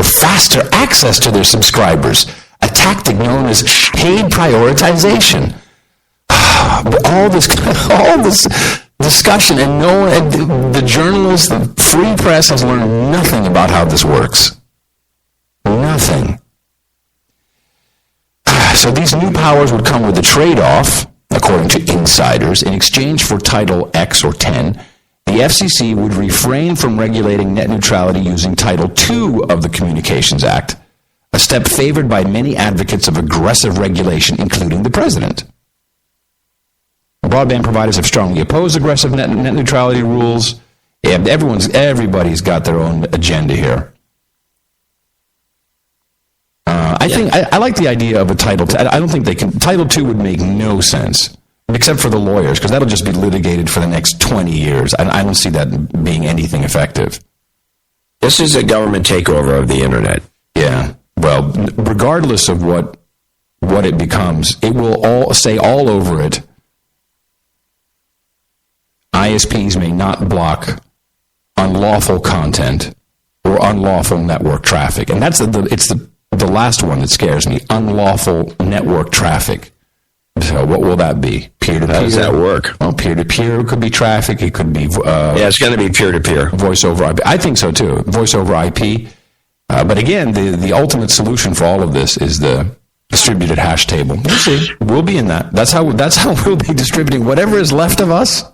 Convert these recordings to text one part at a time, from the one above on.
for faster access to their subscribers, a tactic known as paid prioritization. All this discussion, and the journalists, the free press has learned nothing about how this works. Nothing. So these new powers would come with a trade-off, according to insiders. In exchange for Title X or 10, the FCC would refrain from regulating net neutrality using Title II of the Communications Act, a step favored by many advocates of aggressive regulation, including the president. Broadband providers have strongly opposed aggressive net neutrality rules. And everybody's got their own agenda here. I like the idea of a Title II. I don't think they can. Title II would make no sense, except for the lawyers, because that'll just be litigated for the next 20 years. I don't see that being anything effective. This is a government takeover of the internet. Yeah. Well, regardless of what it becomes, it will all say all over it, ISPs may not block unlawful content or unlawful network traffic. And it's the last one that scares me, unlawful network traffic. So what will that be? Peer-to-peer? How does that work? Well, peer-to-peer could be traffic. It could be... it's going to be peer-to-peer. Voice over IP. I think so, too. Voice over IP. But again, the ultimate solution for all of this is the distributed hash table. We'll see. We'll be in that. That's how we'll be distributing whatever is left of us.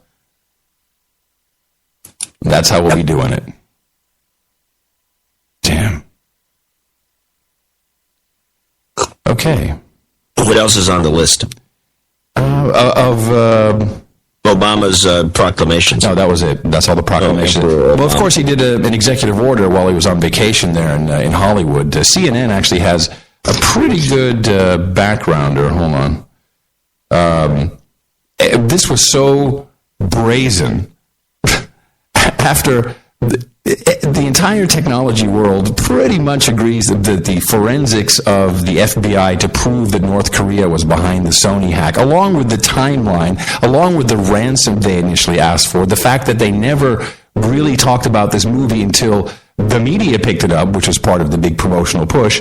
That's how we'll be doing it. Damn. Okay. What else is on the list? Obama's proclamations. No, that was it. That's all the proclamations. Well, of course, he did an executive order while he was on vacation there in Hollywood. CNN actually has a pretty good backgrounder. Hold on. This was so brazen. After the entire technology world pretty much agrees that the forensics of the FBI to prove that North Korea was behind the Sony hack, along with the timeline, along with the ransom they initially asked for, the fact that they never really talked about this movie until the media picked it up, which was part of the big promotional push,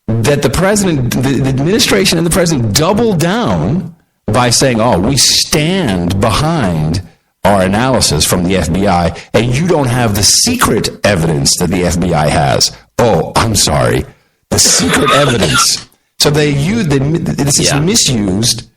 that the president, the administration and the president doubled down by saying, oh, we stand behind our analysis from the FBI, and you don't have the secret evidence that the FBI has. Oh, I'm sorry. The secret evidence. So they used, this is misused,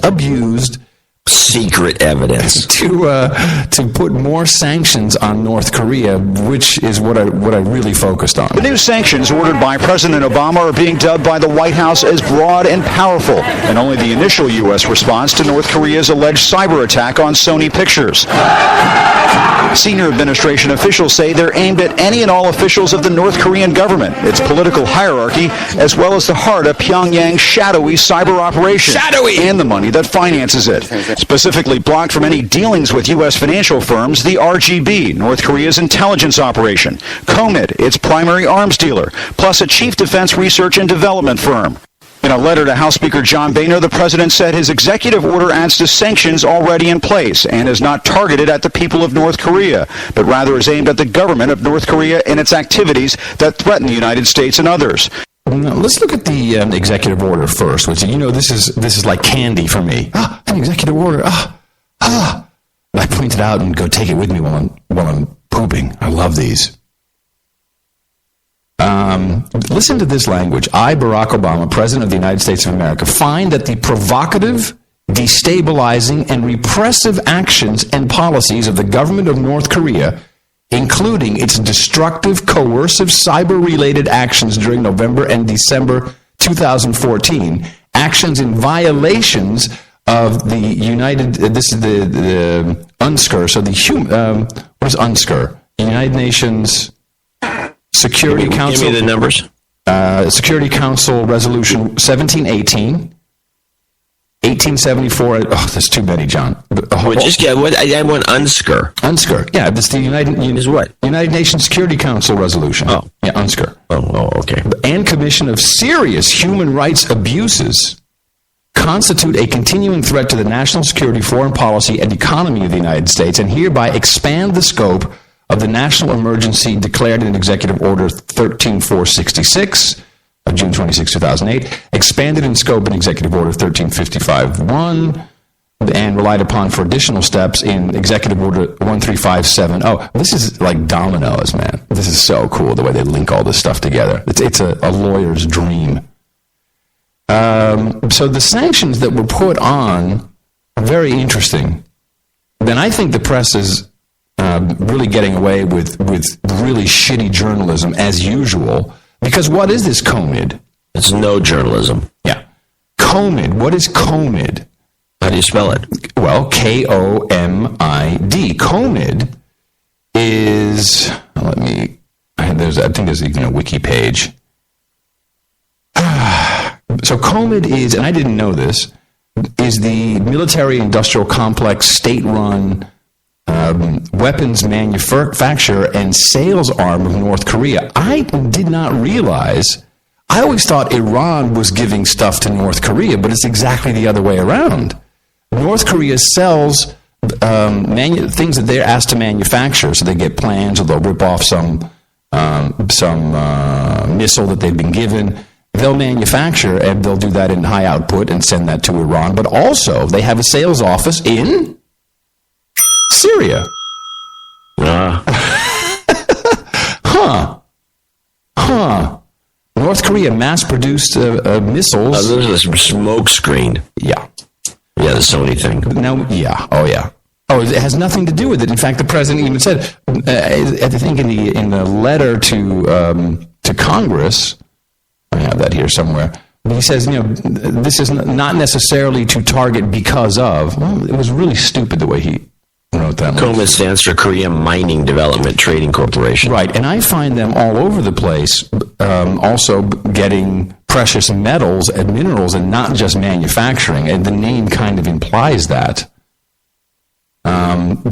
abused, secret evidence to put more sanctions on North Korea, which is what I really focused on. The new sanctions ordered by President Obama are being dubbed by the White House as broad and powerful, and only the initial U.S. response to North Korea's alleged cyber attack on Sony Pictures. Senior administration officials say they're aimed at any and all officials of the North Korean government, its political hierarchy, as well as the heart of Pyongyang's shadowy cyber operation. And the money that finances it. Specifically blocked from any dealings with U.S. financial firms, the RGB, North Korea's intelligence operation, Comit, its primary arms dealer, plus a chief defense research and development firm. In a letter to House Speaker John Boehner, the president said his executive order adds to sanctions already in place and is not targeted at the people of North Korea, but rather is aimed at the government of North Korea and its activities that threaten the United States and others. Now, let's look at the executive order first, which, this is like candy for me. An executive order. I point it out and go take it with me while I'm pooping. I love these. Listen to this language. I, Barack Obama, President of the United States of America, find that the provocative, destabilizing, and repressive actions and policies of the government of North Korea, including its destructive, coercive, cyber-related actions during November and December 2014, actions in violations of the this is the UNSCR, so what is UNSCR? United Nations Security Council. Give me the numbers. Security Council Resolution 1718. 1874. Oh, that's too many, John. I want UNSCR. UNSCR. Yeah, this is the United Nations Security Council resolution. Oh, yeah, UNSCR. Oh, okay. And commission of serious human rights abuses constitute a continuing threat to the national security, foreign policy, and economy of the United States, and hereby expand the scope of the national emergency declared in Executive Order 13466 of June 26, 2008, expanded in scope in Executive Order 13551, and relied upon for additional steps in Executive Order 13570. Oh, this is like dominoes, man. This is so cool, the way they link all this stuff together. It's a lawyer's dream. So the sanctions that were put on are very interesting. Then I think the press is really getting away with really shitty journalism as usual. Because what is this COMID? It's no journalism. Yeah. COMID. What is COMID? How do you spell it? Well, KOMID. COMID is, I think there's even a wiki page. So COMID is, and I didn't know this, is the military-industrial complex state-run weapons manufacturer and sales arm of North Korea. I did not realize, I always thought Iran was giving stuff to North Korea, but it's exactly the other way around. North Korea sells things that they're asked to manufacture, so they get plans or they'll rip off some missile that they've been given. They'll manufacture and they'll do that in high output and send that to Iran. But also, they have a sales office in Syria. North Korea mass-produced missiles. There's a smoke screen. Yeah. Yeah, the Sony thing. No, yeah. Oh, yeah. Oh, it has nothing to do with it. In fact, the president even said, I think in the letter to Congress, I have that here somewhere. He says, this is not necessarily to target because of. Well, it was really stupid the way he wrote that. COMID stands for Korea Mining Development Trading Corporation. Right, and I find them all over the place, also getting precious metals and minerals and not just manufacturing, and the name kind of implies that.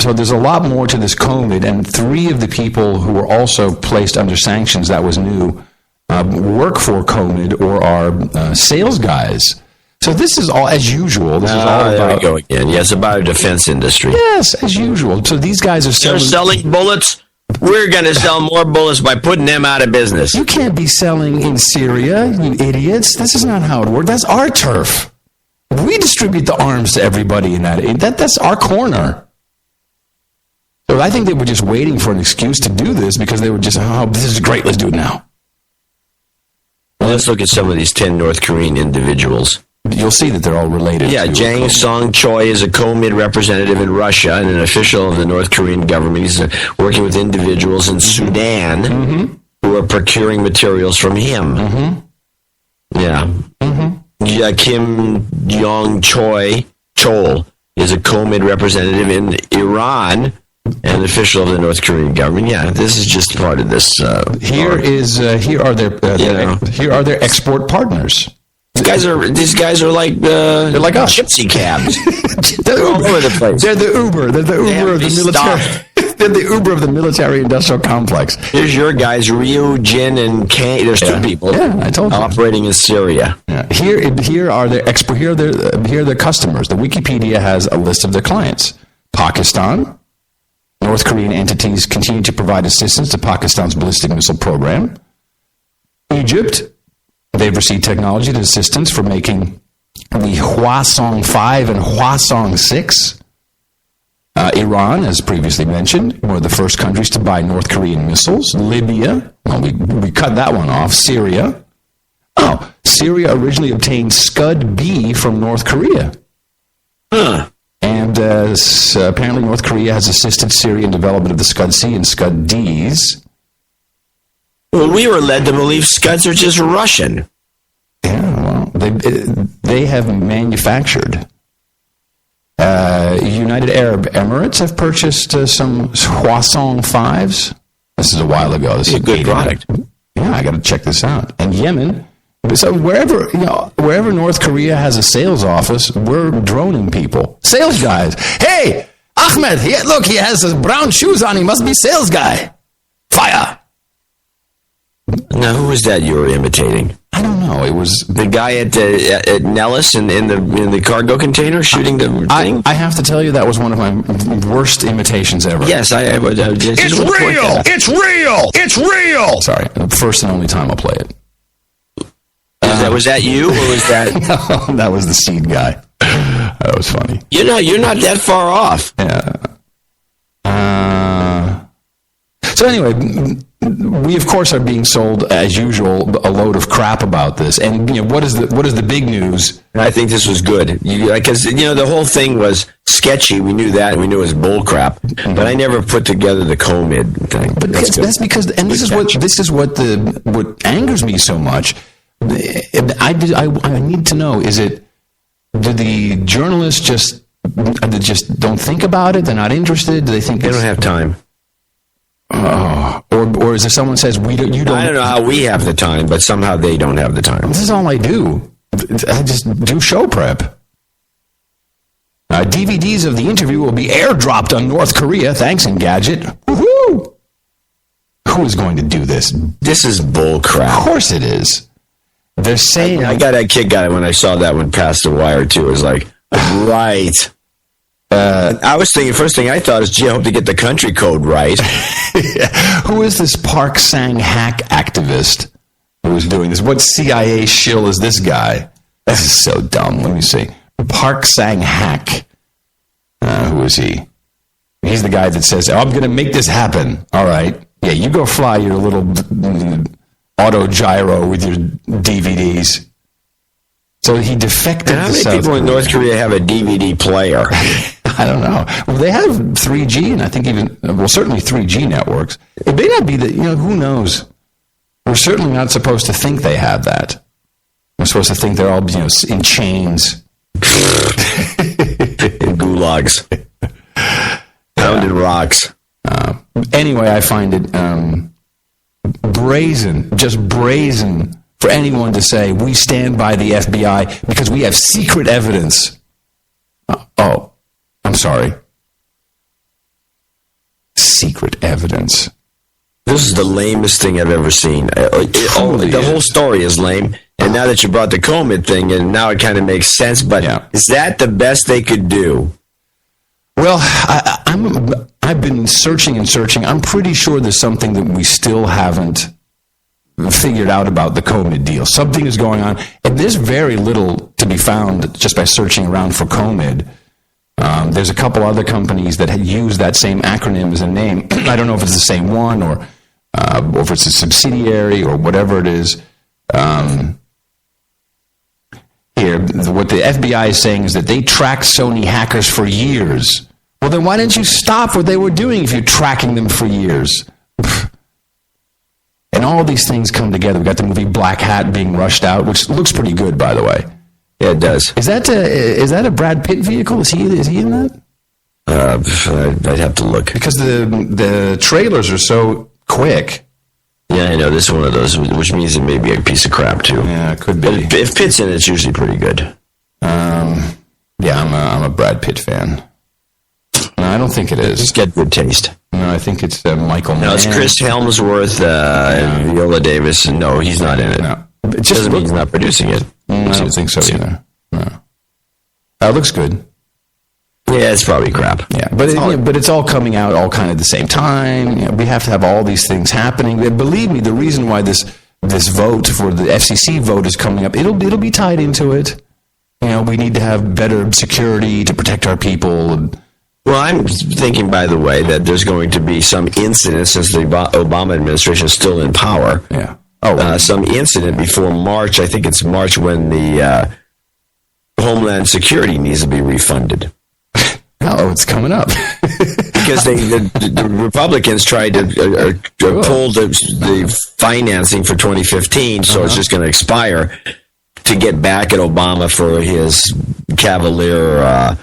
So there's a lot more to this COMID, and 3 of the people who were also placed under sanctions, that was new, work for COMID or are sales guys. So this is all as usual. This is all there about. we go again. Yes, about the defense industry. Yes, as usual. So these guys are selling. They're selling bullets. We're going to sell more bullets by putting them out of business. You can't be selling in Syria, you idiots. This is not how it works. That's our turf. We distribute the arms to everybody in that's our corner. So I think they were just waiting for an excuse to do this because they were just, this is great, let's do it now. Well, let's look at some of these 10 North Korean individuals. You'll see that they're all related. Yeah, Jang Song Choi is a COMID representative in Russia and an official of the North Korean government. He's working with individuals in Sudan who are procuring materials from him. Yeah. Kim Chol is a COMID representative in Iran and an official of the North Korean government. Yeah, this is just part of this. Here are their export partners. These guys are like they're like us. Gypsy cabs. They're all over the place. They're the Uber. They're the Uber of the military. They're the Uber of the military-industrial complex. Here's your guys, Ryu, Jin, and Kane. There's 2 people. Yeah, I told you. Operating in Syria. Yeah. Here are their customers. The Wikipedia has a list of their clients. Pakistan. North Korean entities continue to provide assistance to Pakistan's ballistic missile program. Egypt. They've received technology and assistance for making the Hwasong 5 and Hwasong 6. Iran, as previously mentioned, were the first countries to buy North Korean missiles. Libya, well, we cut that one off. Syria. Oh, Syria originally obtained Scud-B from North Korea. And apparently North Korea has assisted Syria in development of the Scud-C and Scud-Ds. Well, we were led to believe Scuds are just Russian. Yeah, well, they have manufactured. United Arab Emirates have purchased some Hwasong 5s. This is a while ago. This is a good product. Yeah, I got to check this out. And Yemen. So wherever North Korea has a sales office, we're droning people. Sales guys. Hey, Ahmed, look, he has his brown shoes on. He must be sales guy. Fire. Now, who was that you were imitating? I don't don't know. It was the guy at Nellis in the cargo container shooting the thing. I have to tell you, that was one of my worst imitations ever. Yes, it's real! It's real! It's real! Sorry, the first and only time I'll play it. Was that you, or was that? No, that was the seed guy. That was funny. You're not that far off. Yeah. So anyway, we of course are being sold, as usual, a load of crap about this. And what is the big news? I think this was good because the whole thing was sketchy. We knew that. We knew it was bull crap. Mm-hmm. But I never put together the COVID thing. But that's because, and this is what angers me so much. I need to know: do the journalists just don't think about it? They're not interested. Do they think they don't have time? Or is there someone says you don't? I don't know how we have the time, but somehow they don't have the time. This is all I do. I just do show prep. DVDs of the interview will be airdropped on North Korea. Thanks, Engadget. Woohoo! Who is going to do this? This is bull crap. Of course it is. They're saying... I got a kick out of it when I saw that one pass the wire, too. It was like, right. I was thinking, first thing I thought is, gee, I hope to get the country code right. Who is this Park Sang-hack activist who is doing this? What CIA shill is this guy? This is so dumb. Let me see. Park Sang-hack. Who is he? He's the guy that says, I'm going to make this happen. All right. Yeah, you go fly your little auto gyro with your DVDs. So he defected. How many people in North Korea have a DVD player? I don't know. Well, they have 3G, and I think certainly 3G networks. It may not be that, who knows? We're certainly not supposed to think they have that. We're supposed to think they're all, in chains. In gulags. Pounded rocks. Anyway, I find it just brazen for anyone to say, we stand by the FBI because we have secret evidence. I'm sorry. Secret evidence. This is the lamest thing I've ever seen. The whole story is lame. And now that you brought the COVID thing in, now it kind of makes sense. But is that the best they could do? Well, I've been searching and searching. I'm pretty sure there's something that we still haven't figured out about the COVID deal. Something is going on. And there's very little to be found just by searching around for COVID. There's a couple other companies that had used that same acronym as a name. I don't know if it's the same one or if it's a subsidiary or whatever it is. Here, what the FBI is saying is that they tracked Sony hackers for years. Well, then why didn't you stop what they were doing if you're tracking them for years? And all these things come together. We got the movie Black Hat being rushed out, which looks pretty good, by the way. Yeah, it does. Is that a Brad Pitt vehicle? Is he in that? I'd have to look. Because the trailers are so quick. Yeah, I know. This is one of those, which means it may be a piece of crap, too. Yeah, it could be. But if Pitt's in it, it's usually pretty good. Yeah, I'm a Brad Pitt fan. No, I don't think it is. Just get good taste. No, I think it's Michael Mann. No, it's Chris Helmsworth and Viola Davis. No, he's not in it. No. It just doesn't mean he's not producing it. I don't think so either. No. It looks good. Yeah, it's probably crap. Yeah, but it's all coming out all kind of at the same time. We have to have all these things happening. Believe me, the reason why this vote for the FCC vote is coming up, it'll be tied into it. We need to have better security to protect our people. Well, I'm thinking, by the way, that there's going to be some incident since the Obama administration is still in power. Yeah. Some incident before March. I think it's March when the Homeland Security needs to be refunded. It's coming up. Because the Republicans tried to pull the financing for 2015, so it's just going to expire to get back at Obama for his cavalier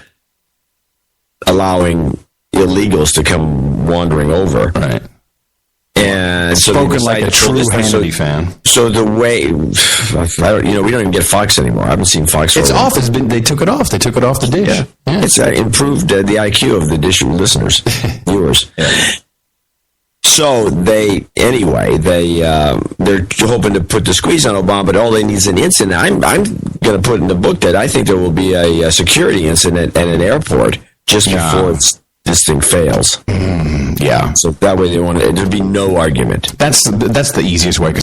allowing illegals to come wandering over. Right. And so spoken like a true Hannity fan. So the way, we don't even get Fox anymore. I haven't seen Fox. It's off. They took it off. They took it off the dish. Yeah. It's improved the IQ of the dish listeners, viewers. So they're hoping to put the squeeze on Obama, but all they need is an incident. I'm going to put in the book that I think there will be a security incident at an airport just before this thing fails. Yeah. So that way there'd be no argument. That's the easiest way.